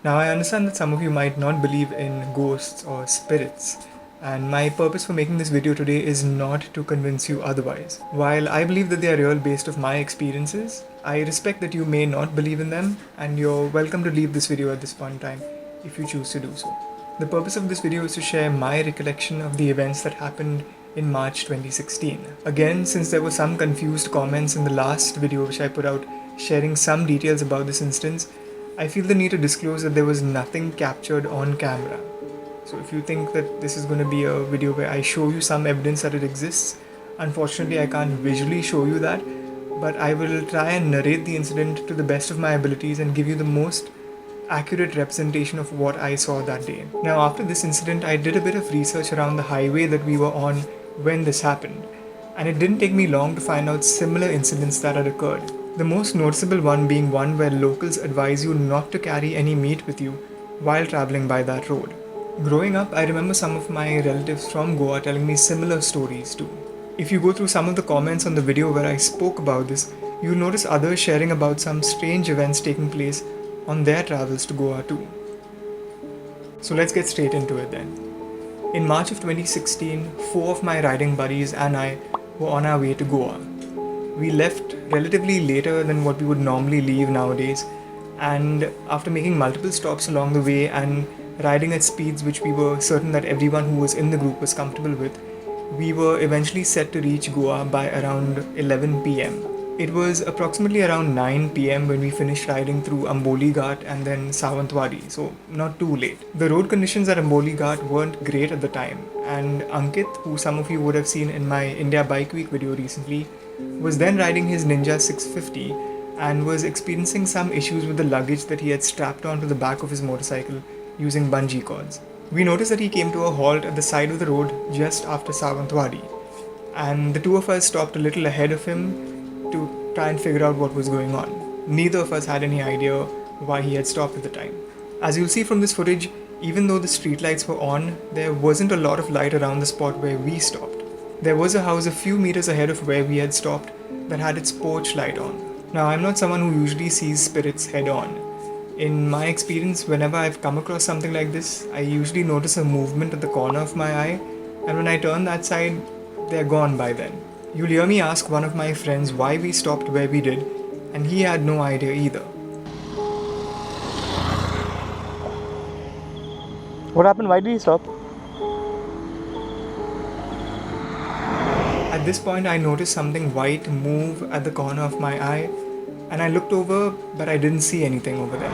Now, I understand that some of you might not believe in ghosts or spirits, and my purpose for making this video today is not to convince you otherwise. While I believe that they are real based off my experiences, I respect that you may not believe in them, and you're welcome to leave this video at this point in time if you choose to do so. The purpose of this video is to share my recollection of the events that happened in March 2016. Again, since there were some confused comments in the last video which I put out sharing some details about this instance, I feel the need to disclose that there was nothing captured on camera. So if you think that this is going to be a video where I show you some evidence that it exists, unfortunately I can't visually show you that, but I will try and narrate the incident to the best of my abilities and give you the most accurate representation of what I saw that day. Now, after this incident, I did a bit of research around the highway that we were on when this happened, and it didn't take me long to find out similar incidents that had occurred. The most noticeable one being one where locals advise you not to carry any meat with you while traveling by that road. Growing up, I remember some of my relatives from Goa telling me similar stories too. If you go through some of the comments on the video where I spoke about this, you'll notice others sharing about some strange events taking place on their travels to Goa too. So let's get straight into it then. In March of 2016, 4 of my riding buddies and I were on our way to Goa. We left relatively later than what we would normally leave nowadays, and after making multiple stops along the way and riding at speeds which we were certain that everyone who was in the group was comfortable with, we were eventually set to reach Goa by around 11 p.m. It was approximately around 9 p.m. when we finished riding through Amboli Ghat and then Sawantwadi, so not too late. The road conditions at Amboli Ghat weren't great at the time, and Ankit, who some of you would have seen in my India Bike Week video recently, was then riding his Ninja 650 and was experiencing some issues with the luggage that he had strapped onto the back of his motorcycle using bungee cords. We noticed that he came to a halt at the side of the road just after Sawantwadi, and the two of us stopped a little ahead of him to try and figure out what was going on. Neither of us had any idea why he had stopped at the time. As you'll see from this footage, even though the streetlights were on, there wasn't a lot of light around the spot where we stopped. There was a house a few meters ahead of where we had stopped that had its porch light on. Now, I'm not someone who usually sees spirits head on. In my experience, whenever I've come across something like this, I usually notice a movement at the corner of my eye, and when I turn that side, they're gone by then. You'll hear me ask one of my friends why we stopped where we did, and he had no idea either. What happened? Why did he stop? At this point, I noticed something white move at the corner of my eye, and I looked over, but I didn't see anything over there.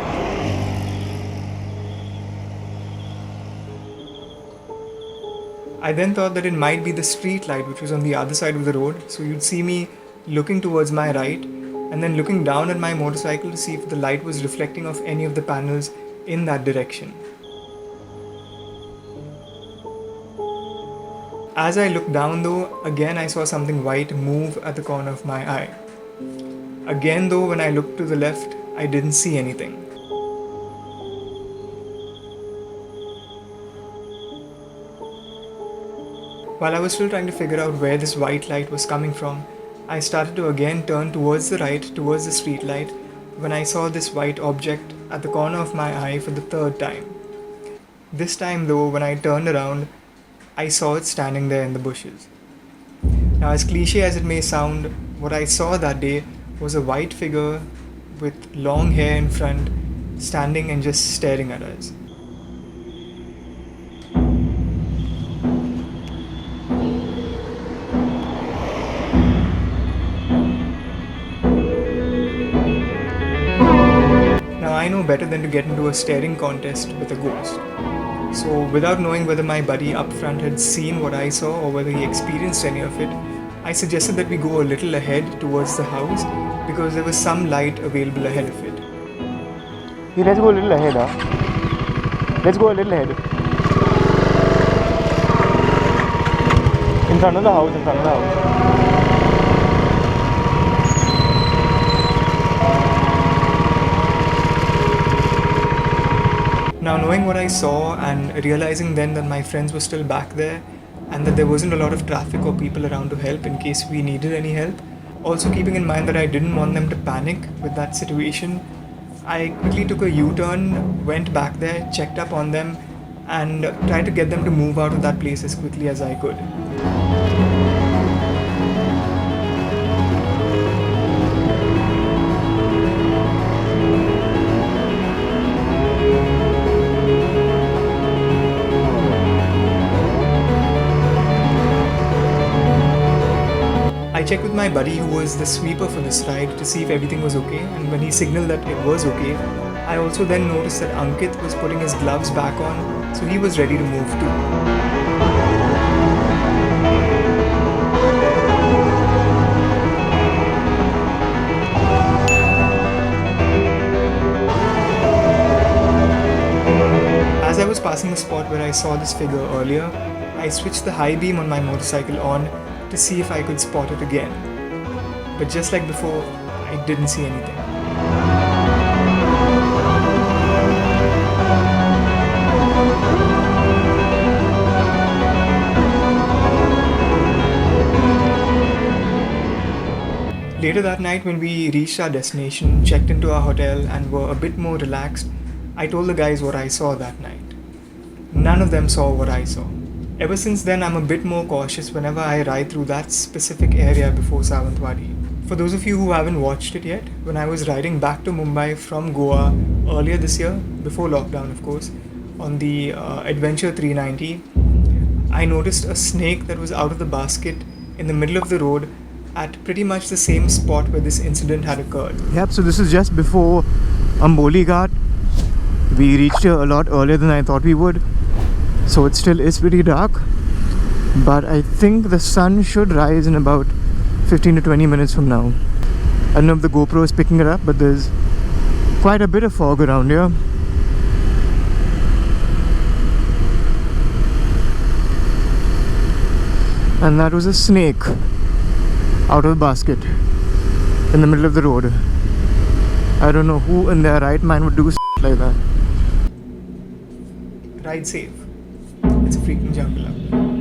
I then thought that it might be the street light which was on the other side of the road, so you'd see me looking towards my right and then looking down at my motorcycle to see if the light was reflecting off any of the panels in that direction. As I looked down though, again I saw something white move at the corner of my eye. Again though, when I looked to the left, I didn't see anything. While I was still trying to figure out where this white light was coming from, I started to again turn towards the right, towards the street light, when I saw this white object at the corner of my eye for the third time. This time though, when I turned around, I saw it standing there in the bushes. Now, as cliche as it may sound, what I saw that day was a white figure with long hair in front, standing and just staring at us. Now, I know better than to get into a staring contest with a ghost. So, without knowing whether my buddy up front had seen what I saw or whether he experienced any of it, I suggested that we go a little ahead towards the house because there was some light available ahead of it. Yeah, let's go a little ahead, huh? Let's go a little ahead. In front of the house, in front of the house. Now, knowing what I saw and realizing then that my friends were still back there and that there wasn't a lot of traffic or people around to help in case we needed any help, also keeping in mind that I didn't want them to panic with that situation, I quickly took a U-turn, went back there, checked up on them, and tried to get them to move out of that place as quickly as I could. I checked with my buddy who was the sweeper for this ride to see if everything was okay, and when he signaled that it was okay, I also then noticed that Ankit was putting his gloves back on, so he was ready to move too. As I was passing the spot where I saw this figure earlier, I switched the high beam on my motorcycle on to see if I could spot it again. But just like before, I didn't see anything. Later that night, when we reached our destination, checked into our hotel, and were a bit more relaxed, I told the guys what I saw that night. None of them saw what I saw. Ever since then, I'm a bit more cautious whenever I ride through that specific area before Sawantwadi. For those of you who haven't watched it yet, when I was riding back to Mumbai from Goa earlier this year, before lockdown of course, on the Adventure 390, I noticed a snake that was out of the basket in the middle of the road at pretty much the same spot where this incident had occurred. Yep, so this is just before Amboli Ghat. We reached here a lot earlier than I thought we would, so it still is pretty dark, but I think the sun should rise in about 15 to 20 minutes from now. I don't know if the GoPro is picking it up, but there's quite a bit of fog around here. And that was a snake out of the basket in the middle of the road. I don't know who in their right mind would do like that. Ride safe. It's a freaking jungle out there.